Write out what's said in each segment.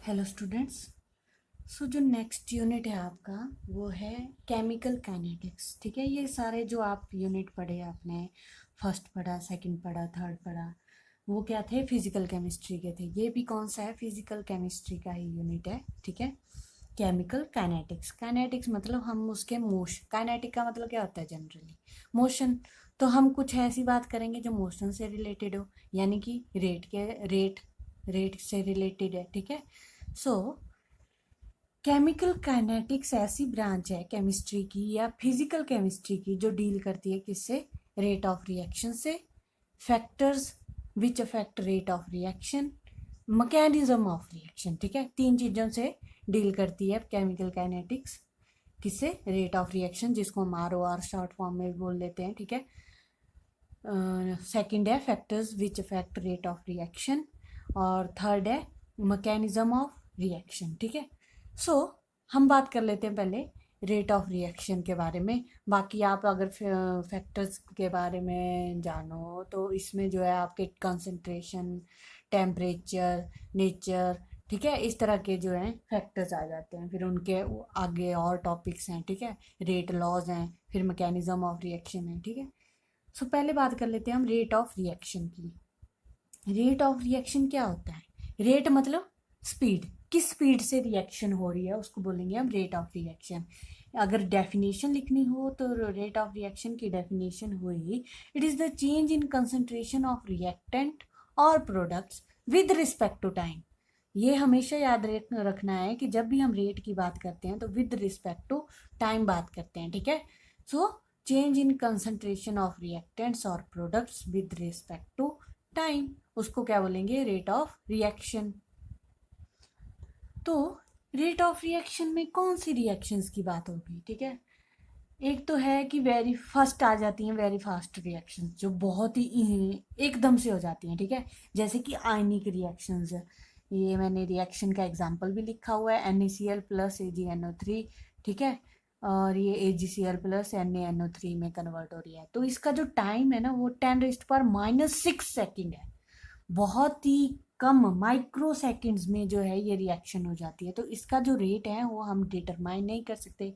Hello students. जो next unit है आपका वो है केमिकल काइनेटिक्स। ठीक है, ये सारे जो आप यूनिट पढ़े आपने, फर्स्ट पढ़ा, सेकंड पढ़ा, थर्ड पढ़ा, वो क्या थे? फिजिकल केमिस्ट्री के थे। ये भी कौन सा है? फिजिकल केमिस्ट्री का ही यूनिट है। ठीक है, केमिकल काइनेटिक्स। काइनेटिक्स मतलब हम उसके मोशन, काइनेटिक का मतलब क्या होता है? Generally motion. तो हम कुछ ऐसी बात करेंगे जो मोशन से रिलेटेड हो, यानी कि रेट से रिलेटेड है। ठीक है, सो केमिकल काइनेटिक्स ऐसी ब्रांच है केमिस्ट्री की या फिजिकल केमिस्ट्री की जो डील करती है किससे? रेट ऑफ रिएक्शन से, factors which affect rate of reaction, mechanism of reaction. ठीक है, तीन चीज़ों से डील करती है केमिकल काइनेटिक्स। किससे? रेट ऑफ रिएक्शन, जिसको हम ROR शॉर्ट फॉर्म में भी बोल देते हैं। ठीक है, सेकंड है factors which affect rate of reaction, और थर्ड है मैकेनिज्म ऑफ रिएक्शन। ठीक है, सो हम बात कर लेते हैं पहले रेट ऑफ रिएक्शन के बारे में। बाकी आप अगर फैक्टर्स के बारे में जानो तो इसमें जो है आपके कंसंट्रेशन, टेम्परेचर, नेचर, ठीक है, इस तरह के जो हैं फैक्टर्स आ जाते हैं। फिर उनके आगे और टॉपिक्स हैं। ठीक है, रेट लॉज हैं, फिर मैकेनिज्म ऑफ रिएक्शन है। ठीक है, पहले बात कर लेते हैं हम रेट ऑफ रिएक्शन की। रेट ऑफ रिएक्शन क्या होता है? रेट मतलब स्पीड, किस स्पीड से रिएक्शन हो रही है उसको बोलेंगे हम रेट ऑफ रिएक्शन। अगर डेफिनेशन लिखनी हो तो रेट ऑफ रिएक्शन की डेफिनेशन हुई, it is the change in concentration of reactant और products with respect to time. ये हमेशा याद रखना है कि जब भी हम रेट की बात करते हैं तो विद रिस्पेक्ट टू टाइम बात करते हैं। ठीक है, so change in concentration of reactants और products with respect to time, उसको क्या बोलेंगे? Rate of reaction. तो रेट ऑफ रिएक्शन में कौन सी रिएक्शंस की बात होगी? ठीक है, एक तो है कि वेरी फास्ट आ जाती हैं, वेरी फास्ट रिएक्शंस जो बहुत ही एकदम से हो जाती हैं। ठीक है, जैसे कि आयनिक रिएक्शंस। ये मैंने रिएक्शन का एग्जांपल भी लिखा हुआ है, NaCl प्लस AgNO3। ठीक है, और ये AgCl प्लस NaNO3 में कन्वर्ट हो रही है। तो इसका जो टाइम है ना वो 10⁻⁻6 सेकेंड है। बहुत ही कम माइक्रो सेकेंड्स में जो है ये रिएक्शन हो जाती है। तो इसका जो रेट है वो हम डिटरमाइन नहीं कर सकते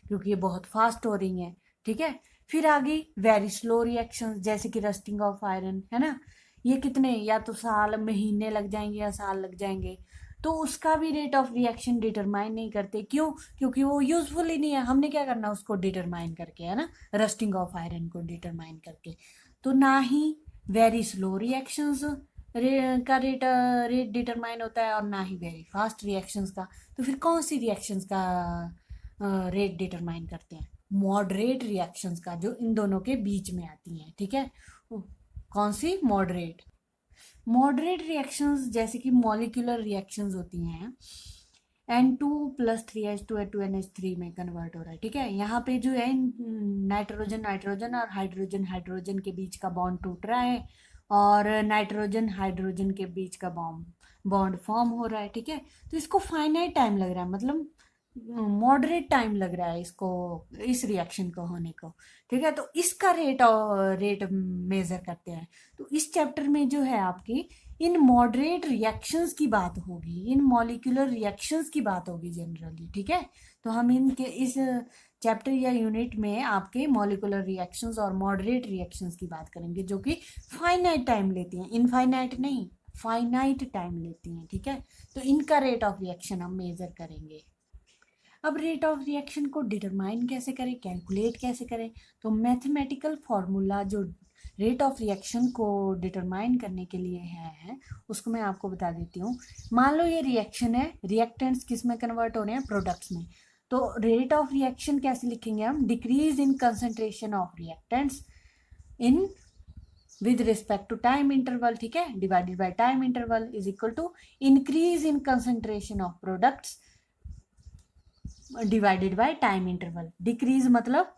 क्योंकि ये बहुत फास्ट हो रही हैं। ठीक है, फिर आ गई वेरी स्लो रिएक्शन, जैसे कि रस्टिंग ऑफ आयरन, है ना। ये कितने, या तो साल, महीने लग जाएंगे या साल लग जाएंगे। तो उसका भी रेट ऑफ रिएक्शन डिटरमाइन नहीं करते। क्यों? क्योंकि वो यूजफुल ही नहीं है। हमने क्या करना उसको डिटरमाइन करके, है ना, रस्टिंग ऑफ आयरन को डिटरमाइन करके। तो ना ही वेरी स्लो रिएक्शंस का रेट डिटरमाइन होता है और ना ही वेरी फास्ट रिएक्शंस का। तो फिर कौन सी रिएक्शंस का रेट डिटरमाइन करते हैं? मॉडरेट रिएक्शंस का, जो इन दोनों के बीच में आती हैं। ठीक है, कौन सी? मॉडरेट। मॉडरेट रिएक्शंस जैसे कि मॉलिक्यूलर रिएक्शंस होती हैं, N2+3H2 में कन्वर्ट हो रहा है। ठीक है, यहाँ पे जो है नाइट्रोजन नाइट्रोजन और हाइड्रोजन हाइड्रोजन के बीच का बॉन्ड टूट रहा है और नाइट्रोजन हाइड्रोजन के बीच का बॉन्ड फॉर्म हो रहा है। ठीक है, तो इसको फाइनाइट टाइम लग रहा है, मतलब मॉडरेट टाइम लग रहा है इसको, इस रिएक्शन को होने को। ठीक है, तो इसका रेट मेजर करते हैं। तो इस चैप्टर में जो है आपकी इन मॉडरेट रिएक्शंस की बात होगी, इन मॉलिक्यूलर रिएक्शंस की बात होगी जनरली। ठीक है, तो हम इनके इस चैप्टर या यूनिट में आपके मॉलिक्यूलर रिएक्शंस और मॉडरेट रिएक्शंस की बात करेंगे जो कि फाइनाइट टाइम लेती हैं, इनफाइनाइट नहीं, फाइनाइट टाइम लेती हैं। ठीक है, तो इनका रेट ऑफ रिएक्शन हम मेजर करेंगे। अब रेट ऑफ रिएक्शन को डिटरमाइन कैसे करें, कैलकुलेट कैसे करें? तो मैथमेटिकल फॉर्मूला जो रेट ऑफ रिएक्शन को डिटरमाइन करने के लिए है उसको मैं आपको बता देती हूँ। मान लो ये रिएक्शन है, रिएक्टेंट्स किस में कन्वर्ट हो रहे हैं? प्रोडक्ट्स में। तो रेट ऑफ रिएक्शन कैसे लिखेंगे हम? Decrease in concentration of reactants in with respect to time interval, ठीक है, divided by time interval is equal to increase in concentration of products divided by time interval. Decrease मतलब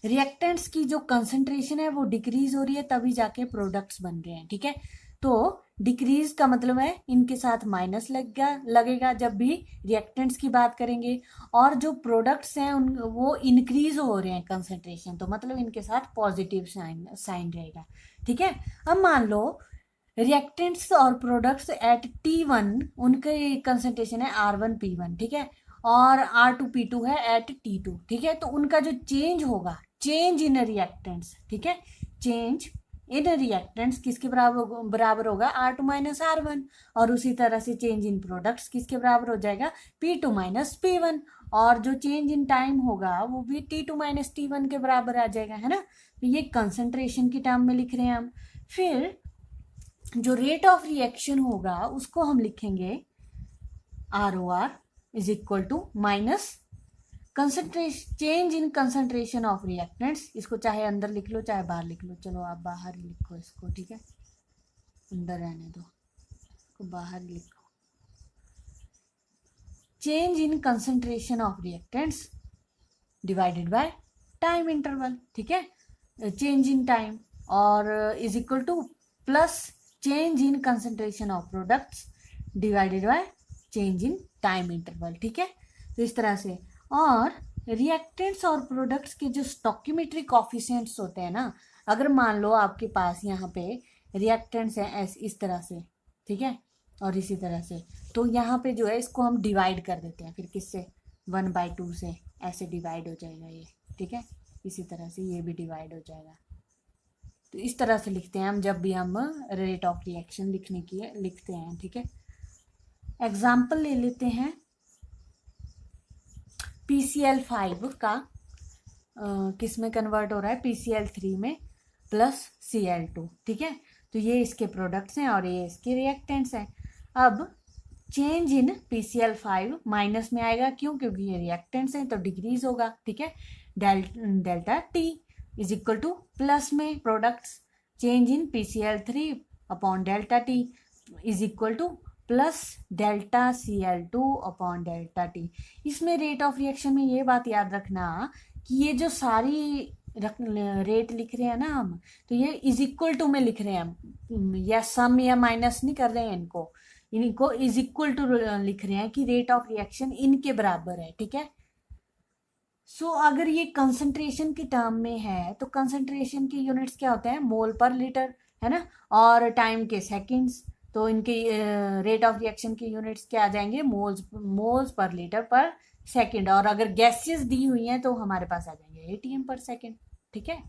reactants की जो concentration है वो डिक्रीज हो रही है तभी जाके प्रोडक्ट्स बन रहे हैं। ठीक है, तो डिक्रीज का मतलब है इनके साथ माइनस लगेगा जब भी रिएक्टेंट्स की बात करेंगे, और जो प्रोडक्ट्स हैं उन वो इंक्रीज हो रहे हैं कंसंट्रेशन, तो मतलब इनके साथ पॉजिटिव साइन रहेगा। ठीक है, अब मान लो रिएक्टेंट्स और प्रोडक्ट्स एट T1 उनके कंसंट्रेशन है R1P1, ठीक है, और R2P2 है एट T2, ठीक है। तो उनका जो चेंज होगा, चेंज इन रिएक्टेंट्स, ठीक है, चेंज इन रिएक्टेंट्स किसके बराबर होगा, R2 माइनस R1। और उसी तरह से चेंज इन प्रोडक्ट्स किसके बराबर हो जाएगा, P2 माइनस P1। और जो चेंज इन टाइम होगा वो भी T2 माइनस T1 के बराबर आ जाएगा, है ना। तो ये कंसंट्रेशन की टर्म में लिख रहे हैं हम। फिर जो रेट ऑफ रिएक्शन होगा उसको हम लिखेंगे ROR is equal to minus concentration, change in concentration of reactants. इसको चाहे अंदर लिख लो चाहे बाहर लिख लो, चलो आप बाहर ही लिखो इसको, ठीक है, अंदर रहने दो, इसको बाहर लिखो। Change in concentration of reactants divided by time interval, ठीक है, चेंज इन टाइम, और is equal to plus change in concentration of products divided by change in time interval, ठीक है। तो इस तरह से, और रिएक्टेंट्स और प्रोडक्ट्स के जो स्टोकियोमेट्री कॉफिशिएंट्स होते हैं ना, अगर मान लो आपके पास यहाँ पे रिएक्टेंट्स हैं ऐसे इस तरह से, ठीक है, और इसी तरह से, तो यहाँ पे जो है इसको हम डिवाइड कर देते हैं, फिर किससे, 1/2 से ऐसे डिवाइड हो जाएगा ये, ठीक है, इसी तरह से ये भी डिवाइड हो जाएगा। तो इस तरह से लिखते हैं हम जब भी हम रेट ऑफ रिएक्शन लिखने की लिखते हैं, ठीक है। एग्जाम्पल ले लेते हैं PCl5 का किस में कन्वर्ट हो रहा है, PCl3 में प्लस Cl2, ठीक है। तो ये इसके प्रोडक्ट्स हैं और ये इसके रिएक्टेंट्स हैं। अब चेंज इन PCl5 माइनस में आएगा, क्यों, क्योंकि ये रिएक्टेंट्स हैं तो डिक्रीज होगा, ठीक है। Delta T is equal to plus में products, change in PCl3 upon delta T is equal to plus delta Cl2 upon delta T। इसमें रेट ऑफ रिएक्शन में ये बात याद रखना कि ये जो सारी रेट लिख रहे हैं ना हम, तो ये इज इक्वल टू में लिख रहे हैं हम, या सम या माइनस नहीं कर रहे हैं इनको इज इक्वल टू लिख रहे हैं कि रेट ऑफ रिएक्शन इनके बराबर है, ठीक है। सो अगर ये कंसंट्रेशन की टर्म में है तो कंसंट्रेशन की यूनिट्स क्या होते हैं, मोल पर लीटर, है ना, और टाइम के सेकंड्स, तो इनके रेट ऑफ रिएक्शन की यूनिट्स क्या आ जाएंगे, मोल्स पर लीटर पर सेकंड, और अगर गैसेस दी हुई हैं तो हमारे पास आ जाएंगे ATM पर सेकंड, ठीक है।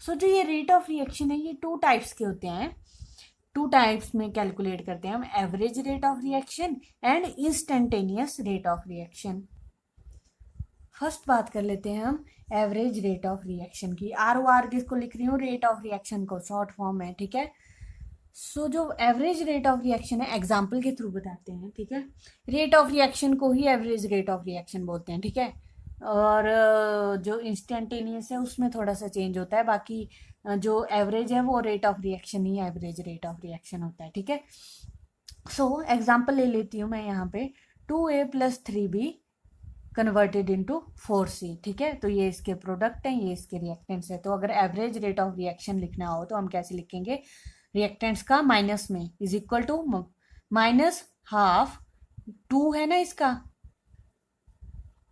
सो जो ये रेट ऑफ रिएक्शन है ये 2 टाइप्स के होते हैं, 2 टाइप्स में कैलकुलेट करते हैं हम, average rate of reaction and instantaneous rate of reaction. First बात कर लेते हैं हम एवरेज रेट ऑफ रिएक्शन की। ROR किसको लिख रही हूँ, रेट ऑफ रिएक्शन को, शॉर्ट फॉर्म है, ठीक है। सो जो एवरेज रेट ऑफ रिएक्शन है एग्जाम्पल के थ्रू बताते हैं, ठीक है। रेट ऑफ रिएक्शन को ही एवरेज रेट ऑफ रिएक्शन बोलते हैं, ठीक है। और जो इंस्टेंटेनियस है उसमें थोड़ा सा चेंज होता है, बाकी जो एवरेज है वो rate of reaction he average rate of reaction होता है, ठीक है। सो एग्जाम्पल ले लेती हूँ मैं यहाँ पे, 2A + 3B converted into 4C, ठीक है। तो ये इसके प्रोडक्ट हैं, ये इसके रिएक्टेंट्स है। तो अगर एवरेज रेट ऑफ रिएक्शन लिखना हो तो हम कैसे लिखेंगे, रिएक्टेंट्स का माइनस में is equal to minus half 2 है ना इसका,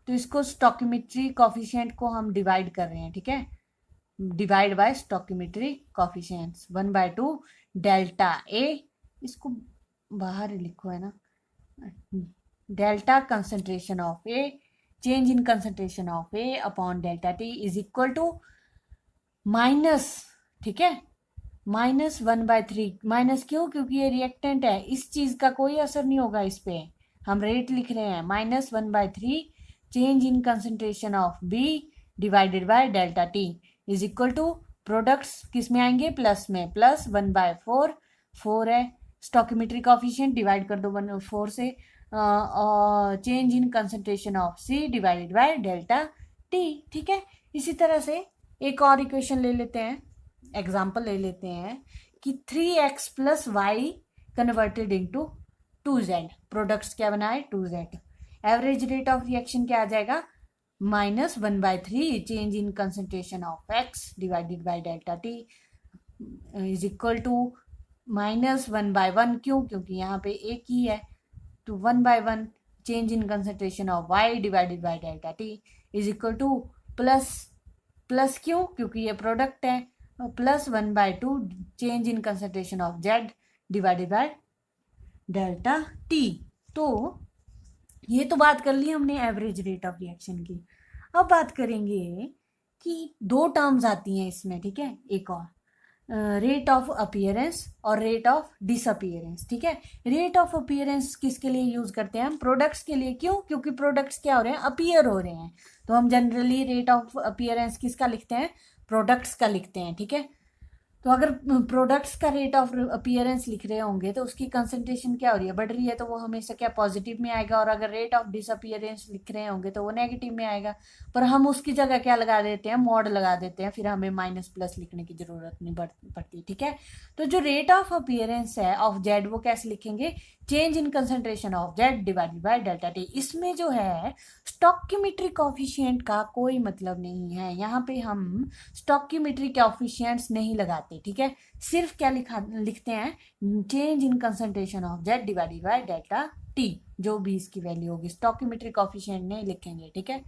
तो इसको स्टोकियोमेट्री कॉफिशिएंट को हम डिवाइड कर रहे हैं, ठीक है, divide by stoichiometry coefficients 1/2 delta A, इसको बाहर लिखो, है ना, delta concentration of A, change in concentration of A upon delta T is equal to minus, ठीक है, -1/3। माइनस क्यों, क्योंकि ये रिएक्टेंट है, इस चीज का कोई असर नहीं होगा इस पे, हम रेट लिख रहे हैं, -1/3 change in concentration of B divided by delta T is equal to products किस में आएंगे, प्लस में, प्लस 1/4, 4 है स्टोकियोमेट्री कॉफिशिएंट, डिवाइड कर दो 4 से, और change in concentration of C divided by delta T, ठीक है। इसी तरह से एक और इक्वेशन ले लेते हैं, एग्जाम्पल ले लेते हैं कि 3x + y converted into 2z, products क्या बनाए, 2z। Average rate of reaction क्या आ जाएगा, -1/3 change in concentration of x divided by delta T is equal to -1/1, क्यों, क्योंकि यहाँ पे एक ही है, तो 1/1 change in concentration of y divided by delta T is equal to plus क्यों, क्योंकि ये प्रोडक्ट है, +1/2 change in concentration of Z divided by delta T. तो ये तो बात कर ली हमने एवरेज रेट ऑफ रिएक्शन की। अब बात करेंगे कि दो टर्म्स आती हैं इसमें, ठीक है, एक और रेट ऑफ अपीयरेंस और रेट ऑफ डिसअपीयरेंस। ठीक है, रेट ऑफ अपीयरेंस किसके लिए यूज करते हैं हम? प्रोडक्ट्स के लिए। क्यों? क्योंकि प्रोडक्ट्स क्या हो रहे हैं? अपीयर हो रहे हैं। तो हम जनरली रेट ऑफ अपीयरेंस किसका लिखते हैं? प्रोडक्ट्स का लिखते हैं। ठीक है, तो अगर प्रोडक्ट्स का रेट ऑफ अपीयरेंस लिख रहे होंगे तो उसकी कंसंट्रेशन क्या हो रही है? बढ़ रही है, तो वो हमेशा क्या पॉजिटिव में आएगा। और अगर रेट ऑफ डिसअपीयरेंस लिख रहे होंगे तो वो नेगेटिव में आएगा। पर हम उसकी जगह क्या लगा देते हैं? मॉड लगा देते हैं, फिर हमें माइनस प्लस लिखने की जरूरत नहीं पड़ती। ठीक है, तो जो रेट ऑफ अपीयरेंस है ऑफ जेड वो कैसे लिखेंगे? Change in concentration of Z divided by delta T. इसमें जो है स्टोइकियोमेट्रिक कोएफिशिएंट का कोई मतलब नहीं है। यहाँ पे हम स्टोइकियोमेट्रिक कोएफिशिएंट्स नहीं लगाते। ठीक है, सिर्फ क्या लिखते हैं? Change in concentration of Z divided by delta T, जो भी इसकी वैल्यू होगी। स्टोइकियोमेट्रिक कोएफिशिएंट नहीं लिखेंगे। ठीक है,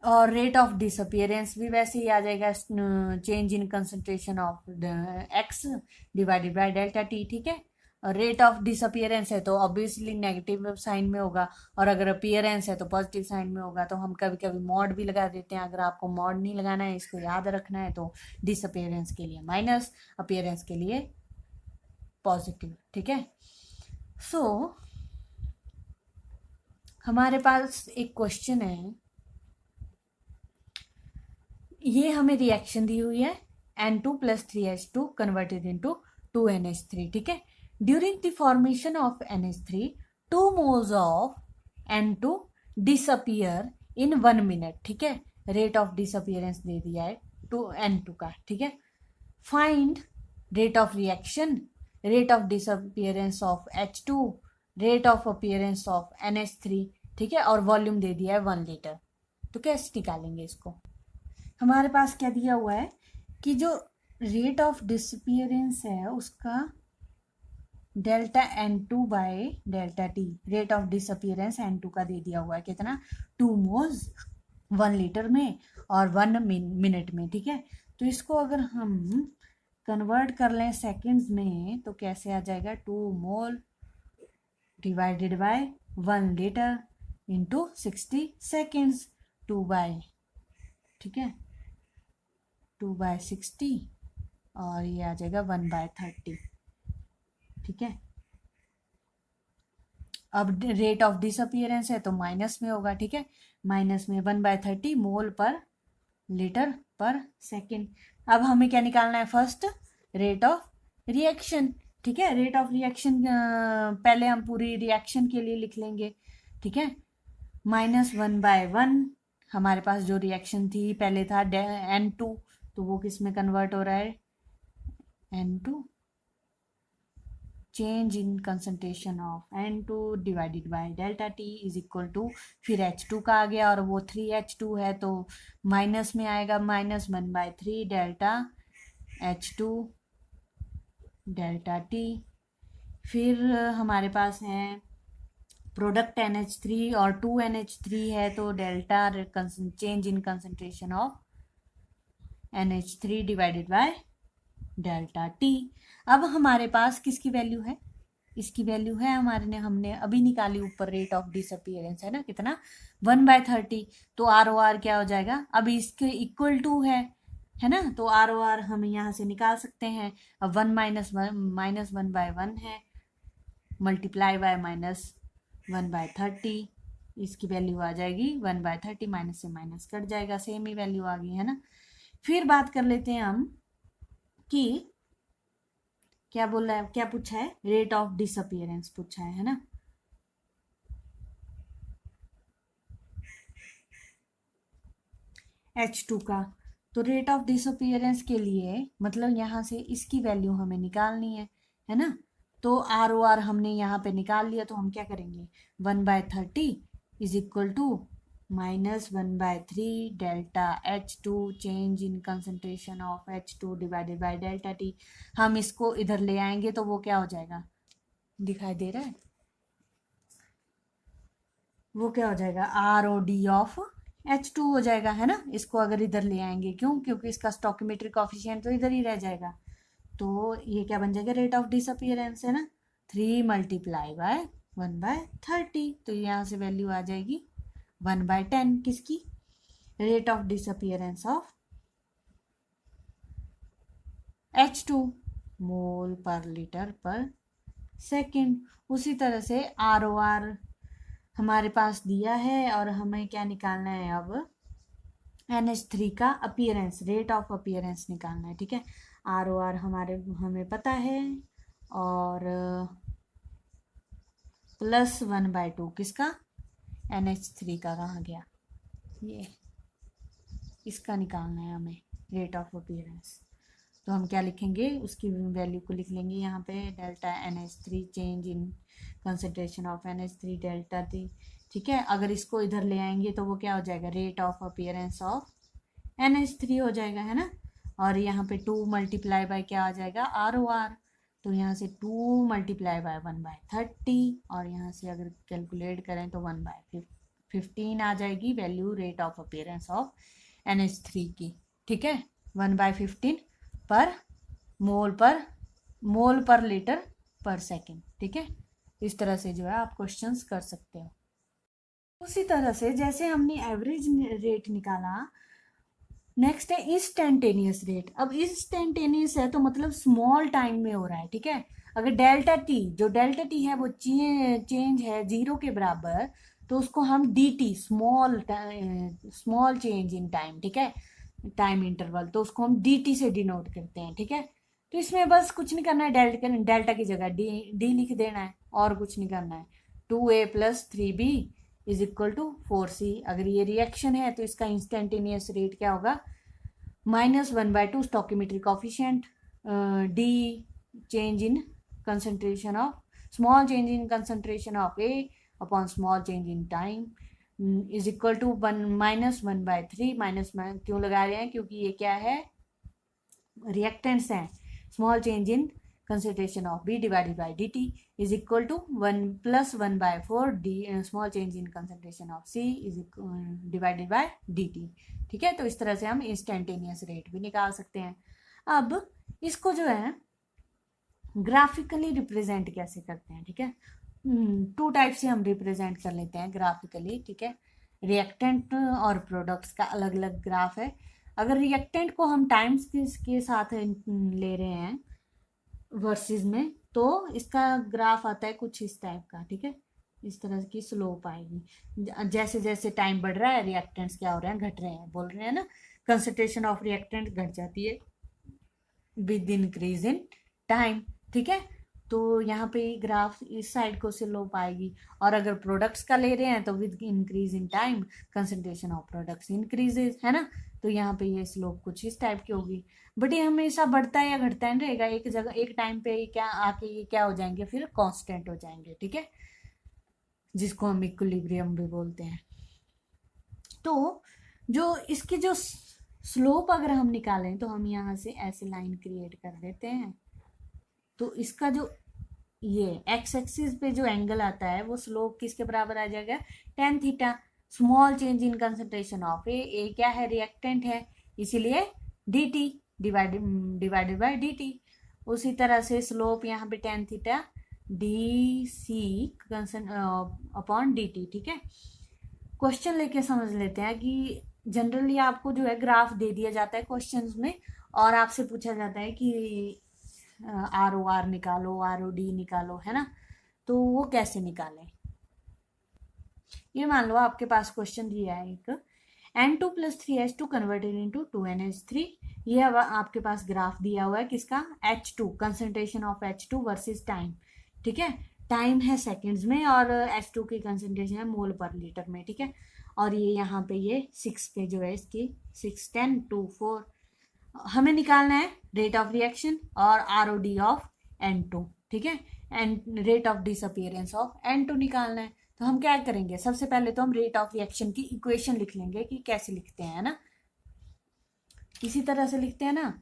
और रेट ऑफ डिसअपियरेंस भी वैसे ही आ जाएगा, change in concentration of x divided by delta T. ठीक है, और रेट ऑफ डिसअपियरेंस है तो ऑब्वियसली नेगेटिव साइन में होगा, और अगर अपीयरेंस है तो पॉजिटिव साइन में होगा। तो हम कभी कभी मॉड भी लगा देते हैं। अगर आपको मॉड नहीं लगाना है, इसको याद रखना है, तो डिसअपियरेंस के लिए माइनस, अपीयरेंस के लिए पॉजिटिव। ठीक है, सो हमारे पास एक क्वेश्चन है। ये हमें रिएक्शन दी हुई है N2 + 3H2 converted into 2NH3। ठीक है, during the formation of NH3 2 moles of N2 disappear in 1 minute। ठीक है, रेट ऑफ डिसअपियरेंस दे दिया है N2 का। ठीक है, find rate of reaction, rate of disappearance of H2, rate of appearance of NH3। ठीक है, और वॉल्यूम दे दिया है 1 लीटर। तो कैसे निकालेंगे इसको? हमारे पास क्या दिया हुआ है कि जो रेट ऑफ डिसअपियरेंस है उसका delta N2 bye delta T, rate of disappearance N2 का दे दिया हुआ है कितना? 2 मोल्स 1 लीटर में और 1 मिनट में। ठीक है, तो इसको अगर हम कन्वर्ट कर लें सेकंड्स में तो कैसे आ जाएगा? 2 mole divided by 1 litre into 60 seconds, 2 by, ठीक है, 2/60 और ये आ जाएगा 1/30। ठीक है, अब रेट ऑफ डिसअपियरेंस है तो माइनस में होगा। ठीक है, माइनस में 1/30 मोल पर लीटर पर सेकेंड। अब हमें क्या निकालना है? First rate of reaction. ठीक है, रेट ऑफ रिएक्शन पहले हम पूरी रिएक्शन के लिए लिख लेंगे। ठीक है, -1/1 हमारे पास जो रिएक्शन थी पहले था N2, तो वो किस में कन्वर्ट हो रहा है? N2, change in concentration of N2 divided by delta T is equal to, फिर H2 का आ गया और वो 3H2 है तो माइनस में आएगा, -1/3 डेल्टा H2 डेल्टा टी। फिर हमारे पास है प्रोडक्ट NH3 और 2NH3 है तो delta change in concentration of NH3 divided by delta T. अब हमारे पास किसकी वैल्यू है? इसकी वैल्यू है हमने अभी निकाली ऊपर, रेट ऑफ डिसअपियरेंस है ना, कितना? 1/30। तो ROR क्या हो जाएगा? अब इसके इक्वल टू है ना, तो ROR हम यहाँ से निकाल सकते हैं। अब 1 - 1/1 है, मल्टीप्लाई बाय -1/30, इसकी वैल्यू आ जाएगी 1/30, माइनस से माइनस कट जाएगा, सेम ही वैल्यू आ गई है ना। फिर बात कर लेते हैं हम कि क्या बोल रहा है, क्या पूछा है? रेट ऑफ डिसअपियरेंस पूछा है ना। H2 का, तो रेट ऑफ डिसअपियरेंस के लिए मतलब यहाँ से इसकी वैल्यू हमें निकालनी है ना। तो ROR हमने यहाँ पे निकाल लिया, तो हम क्या करेंगे? 1/30 is equal to -1/3 delta H2 change in concentration of H2 divided by delta T. हम इसको इधर ले आएंगे तो वो क्या हो जाएगा? दिखाई दे रहा है? वो क्या हो जाएगा? ROD ऑफ H2 हो जाएगा, है ना। इसको अगर इधर ले आएंगे, क्यों, क्योंकि इसका स्टोकियोमेट्रिक कोफिशिएंट तो इधर ही रह जाएगा। तो ये क्या बन जाएगा, रेट ऑफ डिसअपियरेंस, है ना। 3 मल्टीप्लाई बाय 1/30, तो यहाँ से वैल्यू आ जाएगी 1/10 किसकी, rate of disappearance of H2 मोल पर लीटर पर सेकेंड। उसी तरह से ROR हमारे पास दिया है और हमें क्या निकालना है अब, NH3 का अपीयरेंस, रेट ऑफ अपीयरेंस निकालना है, ठीक है। ROR हमें पता है, और +1/2 किसका, NH3 का, कहाँ गया ये, इसका निकालना है हमें, रेट ऑफ अपीयरेंस। तो हम क्या लिखेंगे, उसकी वैल्यू को लिख लेंगे यहाँ पे, delta NH3 change in concentration of NH3 delta T, ठीक है। अगर इसको इधर ले आएंगे तो वो क्या हो जाएगा, rate of appearance of NH3 हो जाएगा, है ना। और यहाँ पे 2 मल्टीप्लाई बाय क्या आ जाएगा, ROR, तो यहाँ से 2 मल्टीप्लाई बाय 1/30, और यहाँ से अगर कैलकुलेट करें तो 1/15 आ जाएगी value rate of appearance of NH3 की, ठीक है। 1/15 पर मोल पर लीटर पर सेकेंड, ठीक है। इस तरह से जो है आप क्वेश्चंस कर सकते हो। उसी तरह से जैसे हमने एवरेज रेट निकाला, नेक्स्ट है इंस्टेंटेनियस रेट। अब इंस्टेंटेनियस है तो मतलब स्मॉल टाइम में हो रहा है, ठीक है। अगर डेल्टा टी है वो चेंज है 0 के बराबर, तो उसको हम DT, small change in time, ठीक है, टाइम इंटरवल, तो उसको हम DT से डिनोट करते हैं, ठीक है। तो इसमें बस कुछ नहीं करना है, डेल्टा की जगह D लिख देना है, और कुछ नहीं करना है। 2A + 3B is equal to 4C। अगर ये रिएक्शन है तो इसका इंस्टेंटेनियस रेट क्या होगा, -1/2 stoichiometric coefficient, D change in concentration of, small change in concentration of A upon small change in time is equal to -1/3। Minus क्यों लगा रहे हैं, क्योंकि ये क्या है, रिएक्टेंट्स हैं। Small change in concentration of B divided by dt is equal to 1 + 1/4 d small change in concentration of C is divided by dt, ठीक है। तो इस तरह से हम इंस्टेंटेनियस रेट भी निकाल सकते हैं। अब इसको जो है ग्राफिकली रिप्रेजेंट कैसे करते हैं, ठीक है। 2 टाइप से हम रिप्रेजेंट कर लेते हैं ग्राफिकली, ठीक है। रिएक्टेंट और प्रोडक्ट्स का अलग अलग ग्राफ है। अगर रिएक्टेंट को हम टाइम्स के साथ ले रहे हैं वर्सेस में, तो इसका ग्राफ आता है कुछ इस टाइप का, ठीक है। इस तरह की स्लोप आएगी। जैसे जैसे टाइम बढ़ रहा है रिएक्टेंट्स क्या हो रहे हैं, घट रहे हैं, बोल रहे हैं ना, कंसंट्रेशन ऑफ रिएक्टेंट घट जाती है विद इंक्रीज इन टाइम, ठीक है। तो यहाँ पे ग्राफ इस साइड को स्लोप आएगी। और अगर प्रोडक्ट्स का ले रहे हैं तो with increase in time concentration of products increases, है ना। तो यहाँ पे ये स्लोप कुछ इस टाइप की होगी। बट ये हमेशा बढ़ता है या घटता है रहेगा, एक जगह एक टाइम पे क्या आके ये क्या हो जाएंगे, फिर कांस्टेंट हो जाएंगे, ठीक है, जिसको हम इक्विलिब्रियम भी बोलते हैं। तो जो इसकी जो स्लोप अगर हम निकालें तो हम यहाँ से ऐसे लाइन क्रिएट कर देते हैं। तो इसका जो ये एक्स एक्सिस पे जो एंगल आता है वो स्लोप किसके बराबर आ जाएगा, tan theta. Small change in concentration of A क्या है, रिएक्टेंट है, इसीलिए dt डिवाइडेड बाय dt। उसी तरह से स्लोप यहाँ पे tan theta dc upon dt, ठीक है। क्वेश्चन लेके समझ लेते हैं कि जनरली आपको जो है ग्राफ दे दिया जाता है क्वेश्चंस में, और आपसे पूछा जाता है कि ROR निकालो, ROD निकालो, है ना। तो वो कैसे निकालें, ये मान लो आपके पास क्वेश्चन दिया है एक, N2 + 3H2 converted into 2NH3। ये अब आपके पास ग्राफ दिया हुआ है किसका, H2, concentration of H2 versus time, ठीक है। टाइम है सेकंड्स में और H2 की कंसंट्रेशन है मोल पर लीटर में, ठीक है। और ये यहाँ पे ये 6 पे जो है इसकी 6, 10, 2, 4 हमें निकालना है रेट ऑफ रिएक्शन और ROD ऑफ N2, ठीक है, and rate of disappearance of N2 निकालना है। तो हम क्या करेंगे, सबसे पहले तो हम रेट ऑफ रिएक्शन की इक्वेशन लिख लेंगे कि कैसे लिखते हैं ना, इसी तरह से लिखते हैं ना,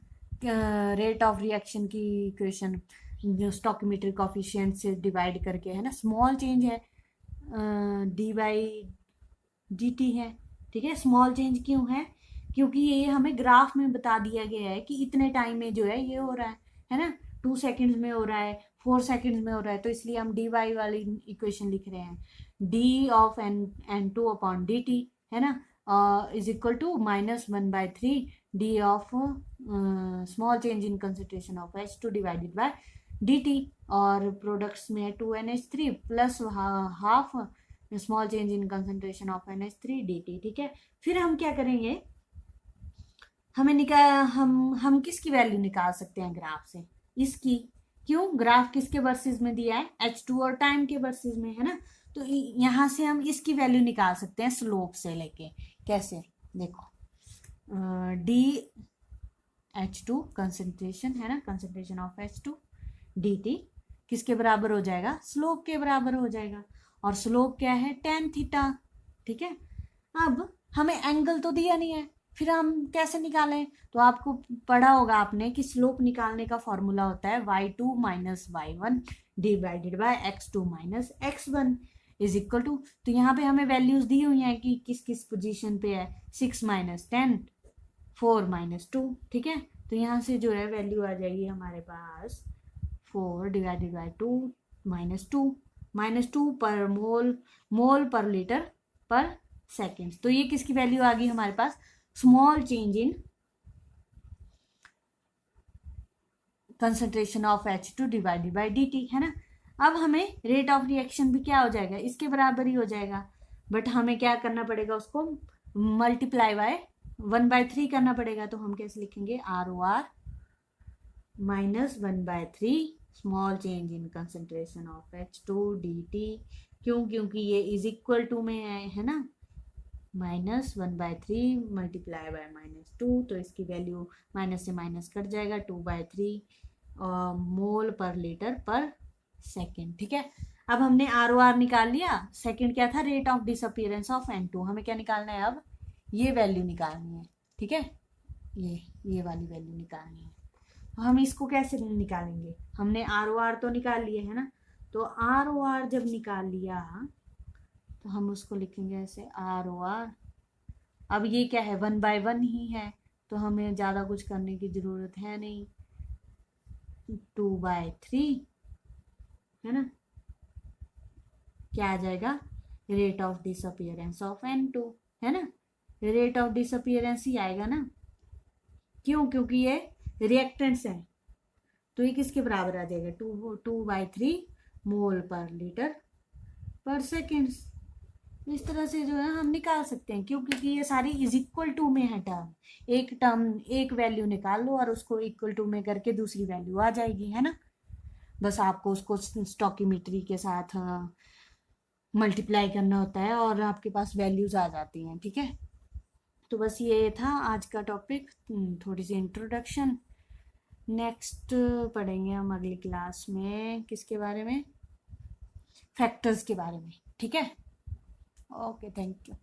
रेट ऑफ रिएक्शन की इक्वेशन जो स्टोकियोमेट्रिक कोफिशिएंट से डिवाइड करके, है ना। स्मॉल चेंज है D/dt है, ठीक है। स्मॉल चेंज क्यों है? क्योंकि ये हमें ग्राफ में बता दिया गया है कि इतने टाइम में जो है ये हो रहा है ना, 2 सेकेंड्स में हो रहा है, 4 सेकेंड्स में हो रहा है, तो इसलिए हम डी वाई वाली इक्वेशन लिख रहे हैं, D of N two upon D T, है ना, is equal to -1/3 D of small change in concentration of H2 divided by D T, और प्रोडक्ट्स में है 2NH3 plus half small change in concentration of NH3 dt, ठीक है। फिर हम क्या करेंगे, हम किसकी वैल्यू निकाल सकते हैं ग्राफ से? इसकी। क्यों? ग्राफ किसके वर्सेस में दिया है? H2 और टाइम के वर्सेस में, है ना। तो यहां से हम इसकी वैल्यू निकाल सकते हैं स्लोप से लेके। कैसे? देखो, डी H2 कंसेंट्रेशन, है ना, कंसेंट्रेशन ऑफ H2 dt किसके बराबर हो जाएगा? स्लोप के बराबर हो जाएगा। और स्लोप क्या है? tan थीटा, ठीक है। अब हमें एंगल तो दिया नहीं है, फिर हम कैसे निकालें? तो आपको पढ़ा होगा आपने कि स्लोप निकालने का फॉर्मूला होता है y2 minus y1 divided by x2 minus x1 is equal to, तो यहाँ पे हमें वैल्यूज दी हुई हैं कि किस किस पोजीशन पे है, 6 माइनस 10, 4 माइनस 2, ठीक है। तो यहाँ से जो है वैल्यू आ जाएगी हमारे पास 4 डिवाइडेड बाई 2 -2 पर मोल पर लीटर पर सेकेंड। तो ये किसकी वैल्यू आ गई हमारे पास? Small change in concentration of H2 divided by dt, है ना। अब हमें रेट ऑफ रिएक्शन भी क्या हो जाएगा? इसके बराबर ही हो जाएगा, बट हमें क्या करना पड़ेगा? उसको मल्टीप्लाई बाय 1/3 करना पड़ेगा। तो हम कैसे लिखेंगे? ROR -1/3 small change in concentration of H2 dt। क्यों? क्योंकि ये इज इक्वल टू में है ना, -1/3 मल्टीप्लाई बाय -2, तो इसकी वैल्यू माइनस से माइनस कट जाएगा, 2/3 मोल पर लीटर पर सेकेंड, ठीक है। अब हमने ROR निकाल लिया। सेकेंड क्या था? Rate of disappearance of N2। हमें क्या निकालना है? अब ये वैल्यू निकालनी है, ठीक है। ये वाली वैल्यू निकालनी है। हम इसको कैसे निकालेंगे? हमने ROR तो निकाल लिए, है ना। तो ROR जब निकाल लिया तो हम उसको लिखेंगे ऐसे, ROR। अब ये क्या है? 1/1 ही है, तो हमें ज़्यादा कुछ करने की ज़रूरत है नहीं, 2/3, है ना। क्या आ जाएगा? Rate of disappearance of N2, है ना। रेट ऑफ डिसअपीयरेंस ही आएगा ना। क्यों? क्योंकि ये रिएक्टेंट्स हैं, तो ये किसके बराबर आ जाएगा? 2/3 मोल पर लीटर पर सेकेंड। इस तरह से जो है हम निकाल सकते हैं। क्यों? क्योंकि ये सारी इज इक्वल टू में है टर्म, एक वैल्यू निकाल लो और उसको इक्वल टू में करके दूसरी वैल्यू आ जाएगी, है ना। बस आपको उसको स्टोकियोमेट्री के साथ मल्टीप्लाई करना होता है और आपके पास वैल्यूज आ जाती हैं, ठीक है। तो बस ये था आज का टॉपिक, थोड़ी सी इंट्रोडक्शन। नेक्स्ट पढ़ेंगे हम अगली क्लास में किसके बारे में? फैक्टर्स के बारे में, ठीक है। Okay, thank you.